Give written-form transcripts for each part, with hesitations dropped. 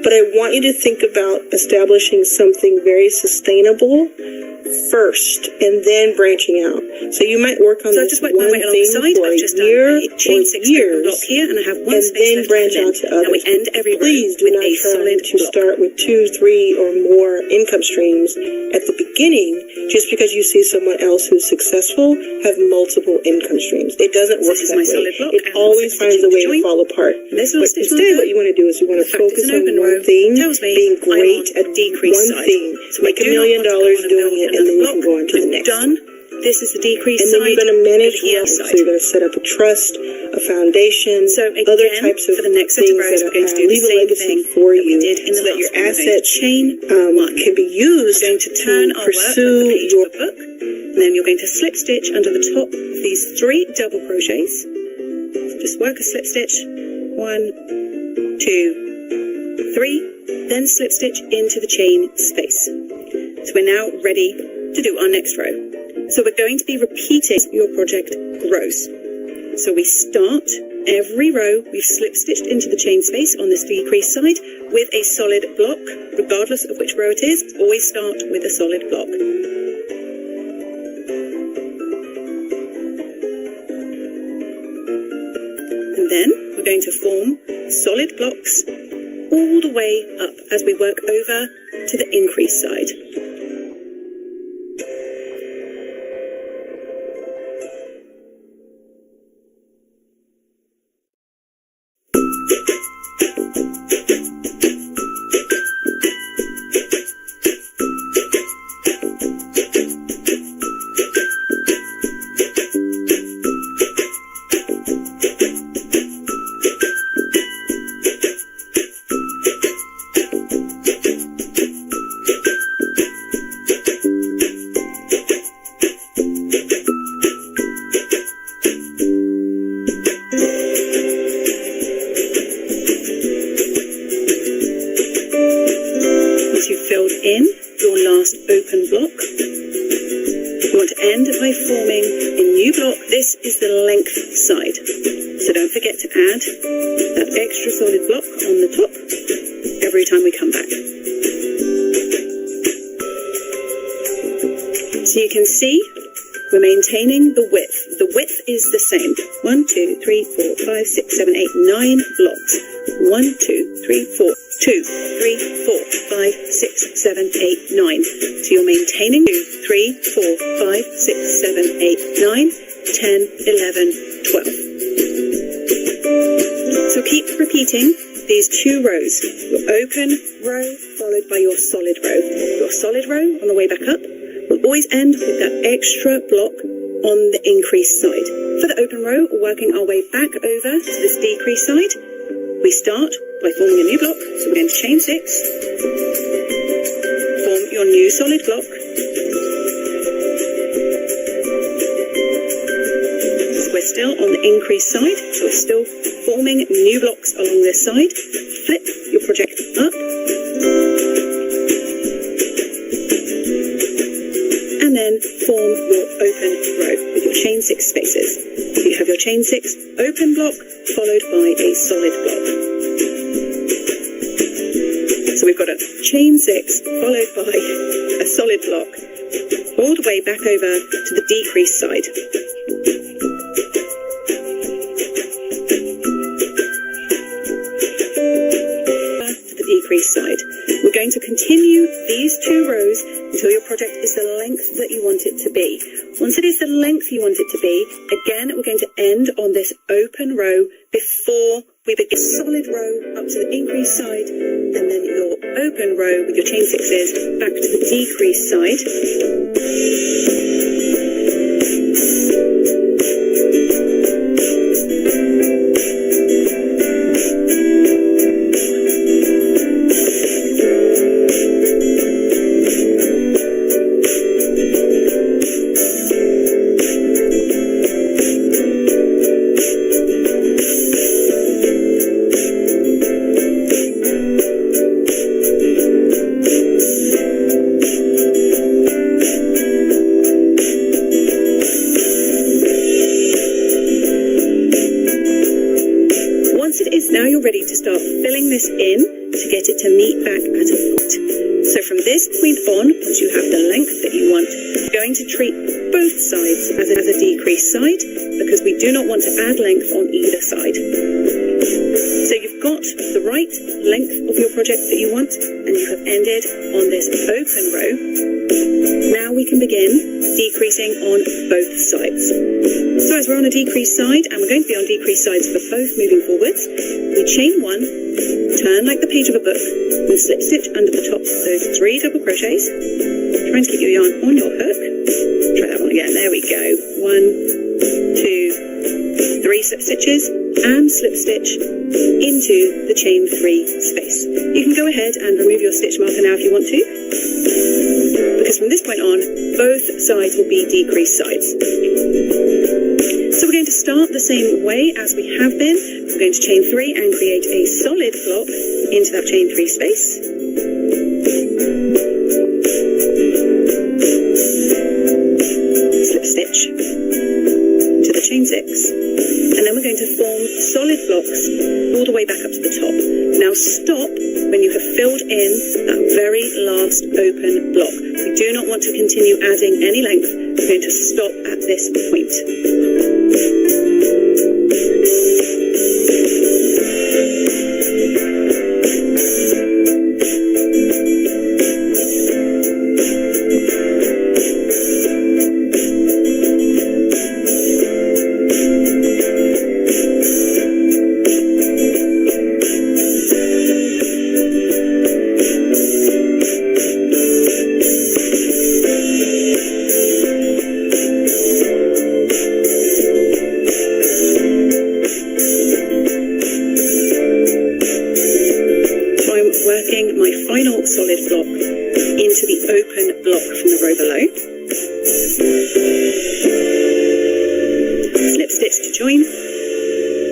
But I want you to think about establishing something very sustainable first and then branching out. So you might work on this one thing for a year or years here, and I have one and then branch out to others. Please do not try to start with 2, 3, or more income streams at the beginning just because you see someone else who's successful have multiple income streams. It doesn't work that way. It always finds a way to fall apart. But instead, what you want to do is you want to focus on one thing, being great at one thing, make $1 million doing it, and then you can go on to the next. This is the decrease side. And then you're going to manage well. So you're going to set up a trust, a foundation, other types of things that leave a legacy for you so that your assets can be used to pursue your book. And then you're going to slip stitch under the top of these 3 double crochets. Just work a slip stitch. 1, 2, 3. Then slip stitch into the chain space. So we're now ready to do our next row. So we're going to be repeating your project grows. So we start every row, we've slip stitched into the chain space on this decrease side with a solid block, regardless of which row it is, always start with a solid block. And then we're going to form solid blocks all the way up as we work over to the increase side. Maintaining the width. The width is the same. 1, 2, 3, 4, 5, 6, 7, 8, 9 blocks. 1, 2, 3, 4, 2, 3, 4, 5, 6, 7, 8, 9. So you're maintaining 2, 3, 4, 5, 6, 7, 8, 9, 10, 11, 12. So keep repeating these 2 rows. Your open row followed by your solid row. Your solid row on the way back up will always end with that extra block on the increase side. For the open row, working our way back over to this decrease side, we start by forming a new block. So we're going to chain 6, form your new solid block. So we're still on the increase side, so we're still forming new blocks along this side. Flip your project up. And then form your open row with your chain 6 spaces. So you have your chain 6 open block followed by a solid block. So we've got a chain 6 followed by a solid block all the way back over to the decrease side. To the decrease side. We're going to continue these 2 rows until your project is the length that you want it to be. Once it is the length you want it to be, again, we're going to end on this open row before we begin solid row up to the increase side, and then your open row with your chain 6s back to the decrease side. Now you're ready to start filling this in to get it to meet back at a point. So from this point on, once you have the length that you want, you're going to treat both sides as a decreased side, because we do not want to add length on either side. So you've got the right length of your project that you want, and you have ended on this open row. Now we can begin decreasing on both sides. So as we're on a decreased side, and we're going to be on decreased sides for both moving forwards, we chain one, turn like the page of a book, and slip stitch under the tops of those 3 double crochets. Trying to keep your yarn on your hook. Try that one again. There we go. 1, 2, 3 slip stitches, and slip stitch into the chain 3 space. You can go ahead and remove your stitch marker now if you want to, because from this point on, both sides will be decreased sides. So we're going to start the same way as we have been. We're going to chain 3 and create a solid block into that chain 3 space. Slip stitch to the chain 6. And then we're going to form solid blocks all the way back up to the top. Now stop when you have filled in that very last open block. We do not want to continue adding any length. We're going to stop at this point. Solid block into the open block from the row below. Slip stitch to join,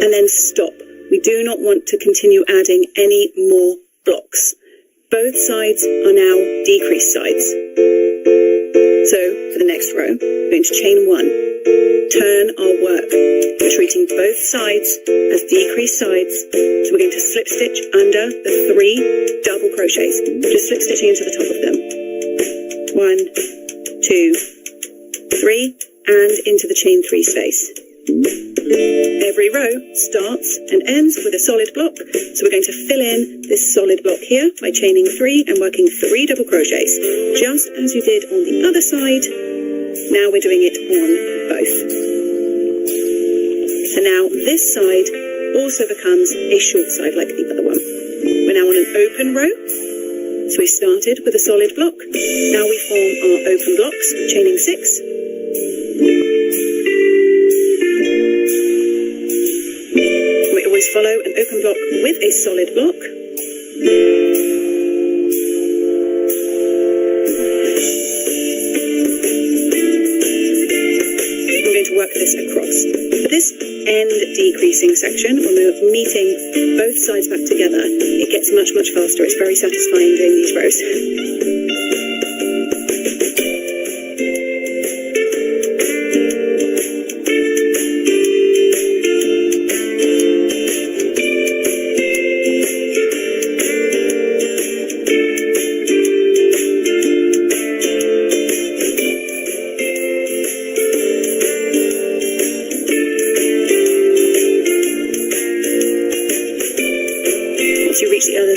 and then stop. We do not want to continue adding any more blocks. Both sides are now decreased sides. So for the next row, we're going to chain 1, turn our work. We're treating both sides as decreased sides. So we're going to slip stitch under the 3 double crochets, just slip stitching into the top of them. 1, 2, 3, and into the chain 3 space. Every row starts and ends with a solid block, so we're going to fill in this solid block here by chaining 3 and working 3 double crochets, just as you did on the other side. Now we're doing it on both. And now this side also becomes a short side like the other one. We're now on an open row. So we started with a solid block. Now we form our open blocks, chaining 6. We always follow an open block with a solid block. I'm going to work this across. For this end decreasing section, when we're meeting both sides back together, it gets much, much faster. It's very satisfying doing these rows.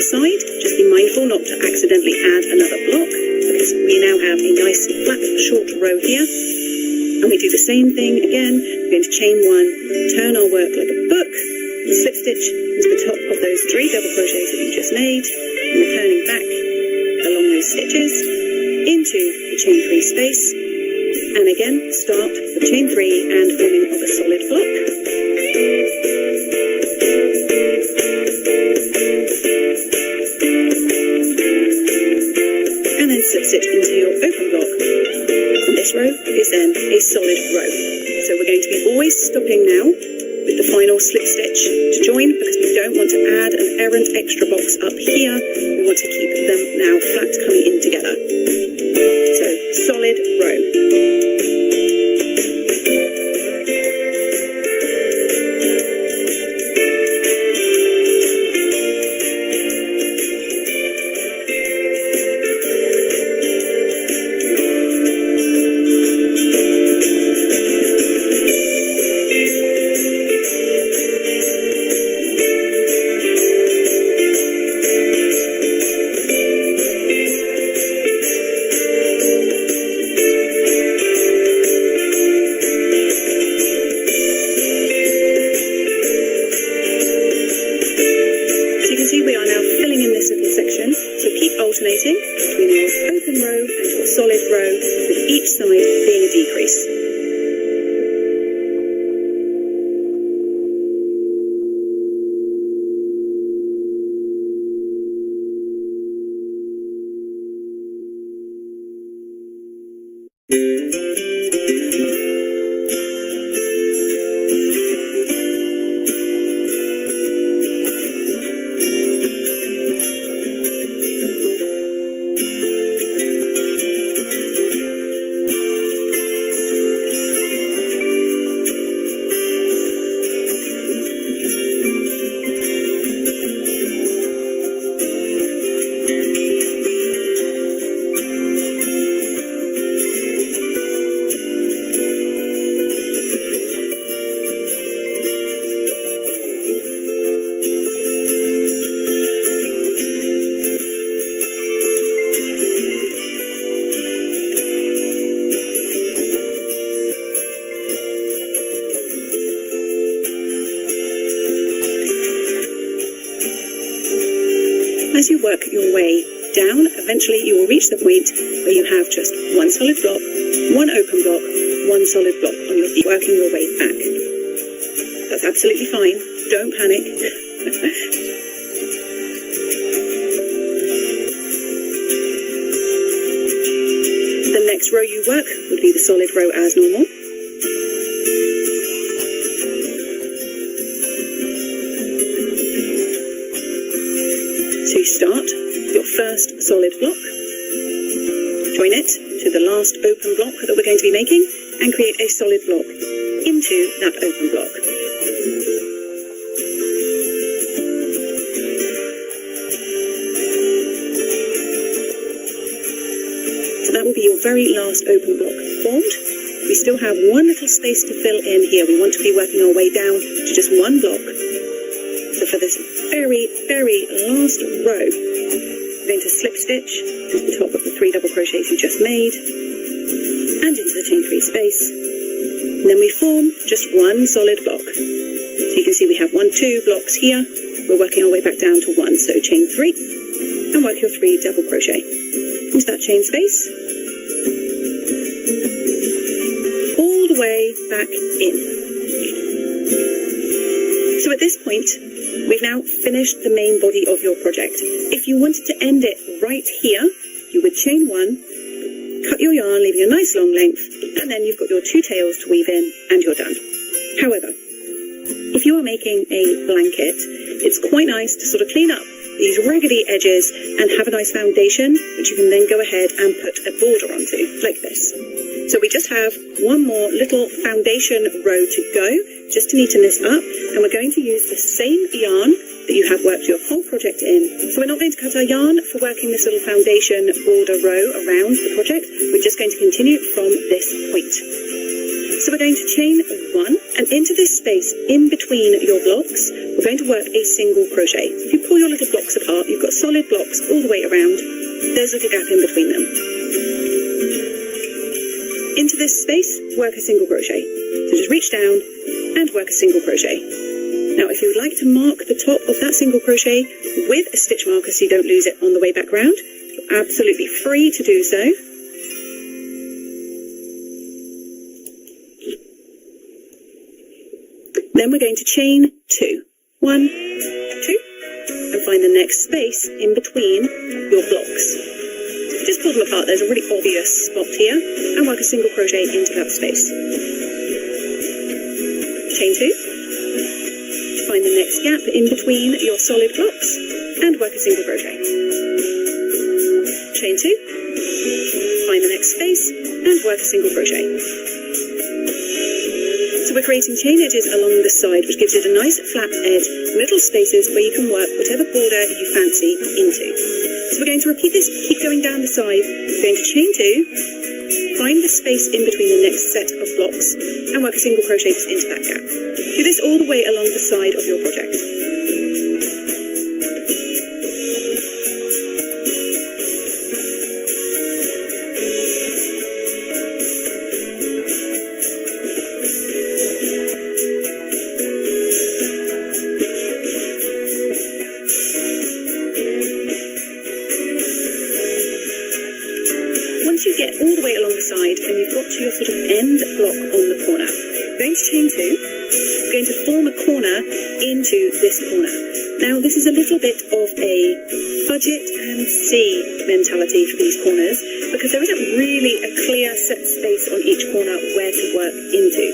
Side, just be mindful not to accidentally add another block, because we now have a nice flat short row here. And we do the same thing again. We're going to chain 1, turn our work like a book, slip stitch into the top of those 3 double crochets that we just made, and we're turning back along those stitches into the chain 3 space, and again start with chain 3 and forming of a solid block. And then slip stitch into your open block. And this row is then a solid row. So we're going to be always stopping now with the final slip stitch to join, because we don't want to add an errant extra box up here. We want to keep them now flat coming in together. So solid row. as you work your way down, eventually you will reach the point where you have just one solid block, one open block, one solid block on your feet, working your way back. That's absolutely fine. Don't panic. The next row you work would be the solid row as normal. So you start your first solid block, join it to the last open block that we're going to be making, and create a solid block into that open block. So that will be your very last open block formed. We still have one little space to fill in here. We want to be working our way down to just one block. So for this very, very last row, we're going to slip stitch to the top of the 3 double crochets you just made and into the chain 3 space. And then we form just one solid block. So you can see we have 1, 2 blocks here. We're working our way back down to 1. So chain 3 and work your 3 double crochet into that chain space, all the way back in. So at this point, we've now finished the main body of your project. If you wanted to end it right here, you would chain 1, cut your yarn, leaving a nice long length, and then you've got your 2 tails to weave in, and you're done. However, if you are making a blanket, it's quite nice to sort of clean up these raggedy edges and have a nice foundation, which you can then go ahead and put a border onto, like this. So we just have one more little foundation row to go, just to neaten this up, and we're going to use the same yarn that you have worked your whole project in. So we're not going to cut our yarn for working this little foundation border row around the project. We're just going to continue from this point. So we're going to chain 1, and into this space in between your blocks, we're going to work a single crochet. If you pull your little blocks apart, you've got solid blocks all the way around. There's a little gap in between them. Into this space, work a single crochet. So just reach down and work a single crochet. Now, if you would like to mark the top of that single crochet with a stitch marker so you don't lose it on the way back round, you're absolutely free to do so. Then we're going to chain 2. 1, 2, and find the next space in between your blocks. Just pull them apart. There's a really obvious spot here, and work a single crochet into that space. Chain 2, find the next gap in between your solid blocks, and work a single crochet. Chain 2, find the next space, and work a single crochet. So we're creating chain edges along the side, which gives it a nice flat edge, little spaces where you can work whatever border you fancy into. So we're going to repeat this, keep going down the side. We're going to chain 2, find the space in between the next set of blocks, and work a single crochet just into that gap. Do this all the way along the side of your project. Once you get all the way along the side and you've got to your sort of end block on the corner, we're going to chain 2, we're going to form a corner into this corner. Now this is a little bit of a budget and see mentality for these corners, because there isn't really a clear set space on each corner where to work into.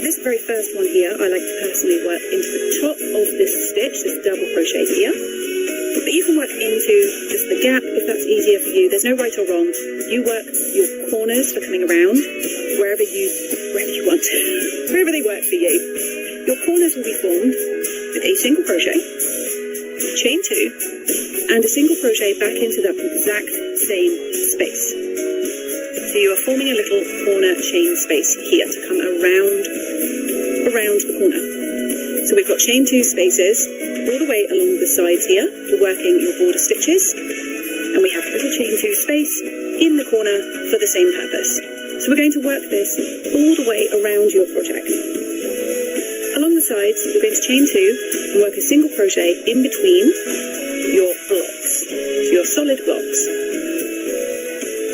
For this very first one here, I like to personally work into the top of this stitch, this double crochet here. But you can work into just the gap if that's easier for you. There's no right or wrong. You work your corners for coming around wherever you want, wherever they work for you. Your corners will be formed with a single crochet, chain 2, and a single crochet back into that exact same space. So you are forming a little corner chain space here to come around the corner. So we've got chain 2 spaces all the way along the sides here for working your border stitches, and we have a little chain 2 space in the corner for the same purpose. So we're going to work this all the way around your project. Along the sides, we're going to chain 2 and work a single crochet in between your blocks. your solid blocks.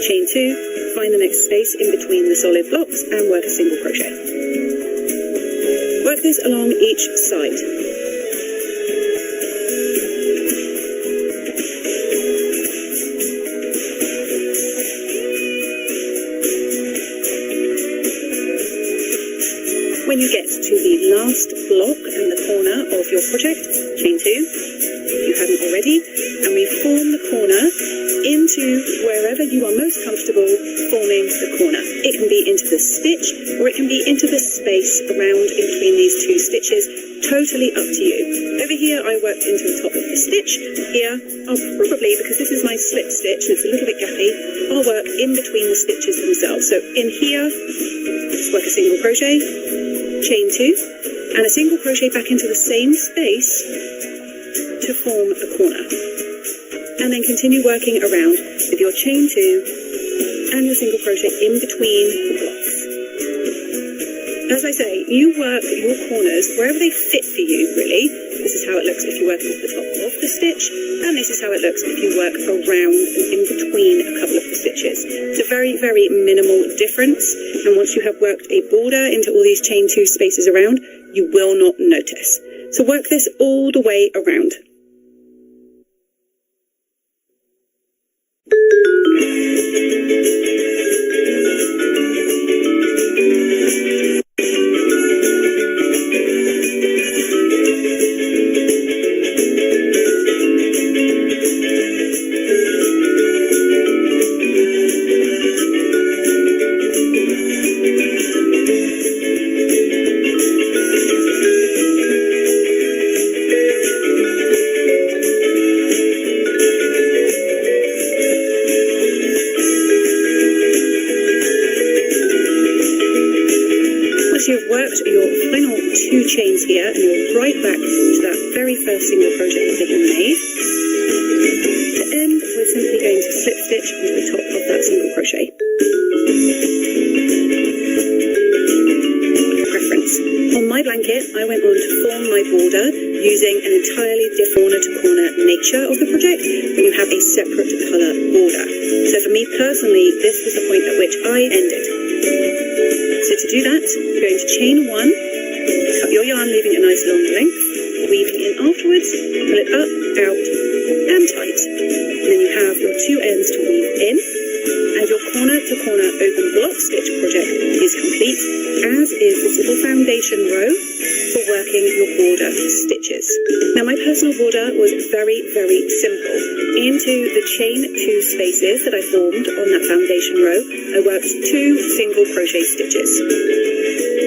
Chain 2, find the next space in between the solid blocks and work a single crochet. Work this along each side. When you get to the last block and the corner of your project, chain 2, if you hadn't already, and we form the corner into wherever you are most comfortable forming the corner. It can be into the stitch or it can be into the space around in between these two stitches, totally up to you. Over here I worked into the top of the stitch. Here I'll probably, because this is my slip stitch and it's a little bit gappy, I'll work in between the stitches themselves. So in here, just work a single crochet, chain 2, and a single crochet back into the same space to form a corner. And then continue working around with your chain 2 and your single crochet in between the blocks. As I say, you work your corners wherever they fit for you, really. This is how it looks if you work off the top of the stitch, and this is how it looks if you work around and in between a couple of the stitches. It's a very, very minimal difference, and once you have worked a border into all these chain 2 spaces around, you will not notice. So work this all the way around. You've worked your final 2 chains here and you're right back to that very first single crochet that you made. To end, we're simply going to slip stitch onto the top of that single crochet. Preference. On my blanket, I went on to form my border using an entirely different corner-to-corner nature of the project when you have a separate colour border. So for me personally, this was the point at which I ended. So to do that, you're going to chain 1, cut your yarn leaving a nice long length, weaving in afterwards, pull it up, out and tight. And then you have your 2 ends to weave in, and your corner-to-corner open block stitch project is complete, as is this little foundation row for working your border stitches. Now my personal border was very, very simple. Into the chain 2 spaces that I formed on that foundation row, I worked 2 single crochet stitches.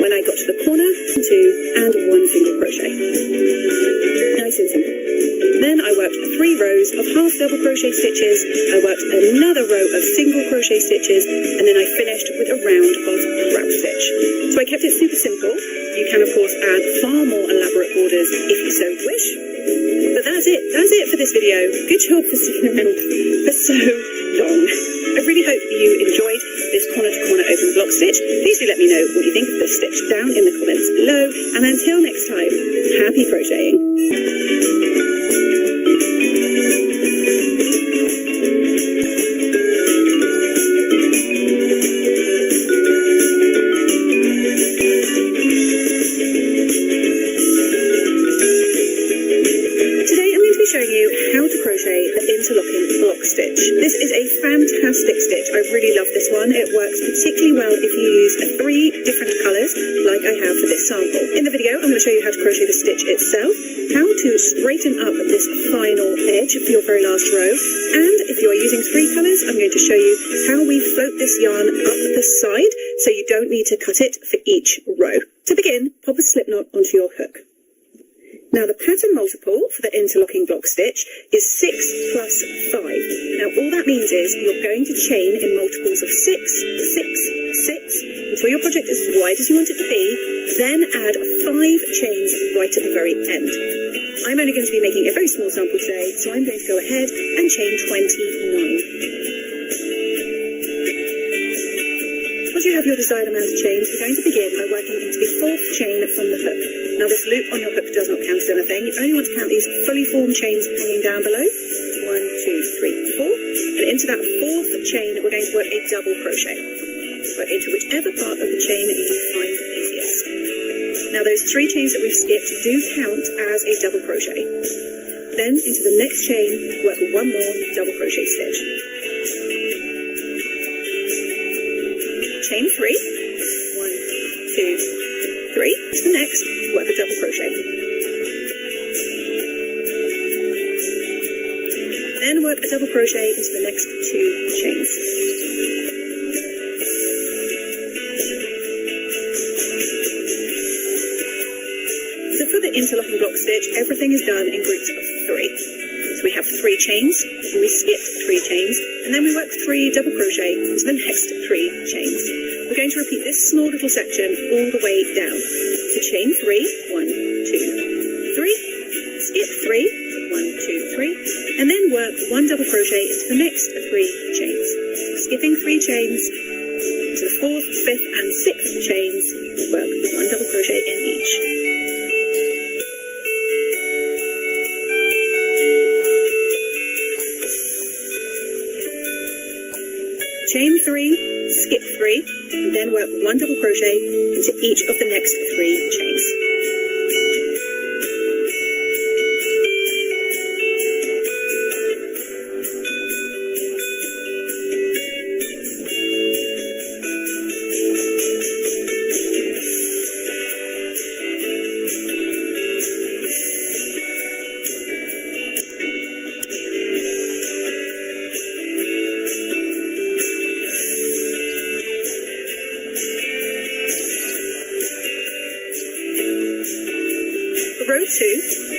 When I got to the corner, 2 and 1 single crochet. Nice and simple. Then I worked 3 rows of half double crochet stitches, I worked another row of single crochet stitches, and then I finished with a round of wrap stitch. So I kept it super simple. You can of course add far more elaborate borders if you so wish. But that's it for this video. Good job for sticking around for so long. I really hope you enjoyed this corner-to-corner open block stitch. Please do let me know what you think of the stitch down in the comments below. And until next time, happy crocheting. Showing you how to crochet the interlocking block stitch. This is a fantastic stitch. I really love this one. It works particularly well if you use 3 different colours like I have for this sample. In the video I'm going to show you how to crochet the stitch itself, how to straighten up this final edge for your very last row, and if you are using 3 colours I'm going to show you how we float this yarn up the side so you don't need to cut it for each row. To begin, pop a slip knot onto your hook. Now the pattern multiple for the interlocking block stitch is 6 plus 5. Now all that means is you're going to chain in multiples of 6, 6, 6 until your project is as wide as you want it to be, then add 5 chains right at the very end. I'm only going to be making a very small sample today, so I'm going to go ahead and chain 29. Once you have your desired amount of chains, we're going to begin by working into the 4th chain from the hook. Now this loop on your hook does not count as anything. You only want to count these fully formed chains hanging down below. 1, 2, 2, 3, 4. And into that fourth chain, we're going to work a double crochet. Work into whichever part of the chain you find easiest. Now those 3 chains that we've skipped do count as a double crochet. Then into the next chain, work 1 more double crochet stitch. Chain 3, 1, 2, 3. To the next, work a double crochet. Then work a double crochet into the next 2 chains. So for the interlocking block stitch, everything is done in groups of 3. So we have 3 chains, and we skip 3 chains, and then we work 3 double crochet into the next 3 chains. We're going to repeat this small little section all the way down. So chain 3, 1, 2, 3, skip 3, 1, 2, 3, and then work 1 double crochet into the next 3 chains. Skipping 3 chains into the 4th, 5th, and 6th chains, work 1 double crochet in each. Chain 3, skip 3, and then work 1 double crochet into each of the next 3 chains.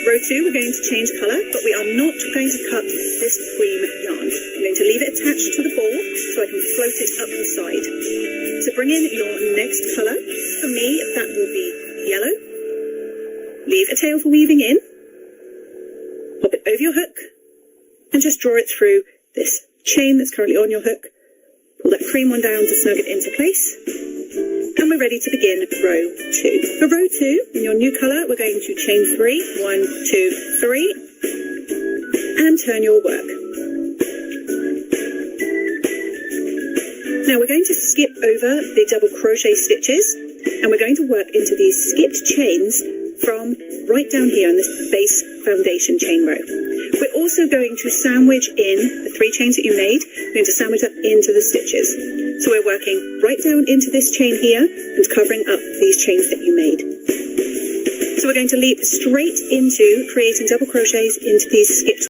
Row 2, we're going to change colour, but we are not going to cut this cream yarn. I'm going to leave it attached to the ball so I can float it up the side. To bring in your next colour, for me that will be yellow. Leave a tail for weaving in, pop it over your hook, and just draw it through this chain that's currently on your hook. Pull that cream one down to snug it into place. And we're ready to begin row 2. For row 2, in your new colour, we're going to chain 3, 1, 2, 3, and turn your work. Now we're going to skip over the double crochet stitches, and we're going to work into these skipped chains from right down here on this base foundation chain row. We're also going to sandwich in the 3 chains that you made. We're going to sandwich that into the stitches. So we're working right down into this chain here and covering up these chains that you made. So we're going to leap straight into creating double crochets into these skipped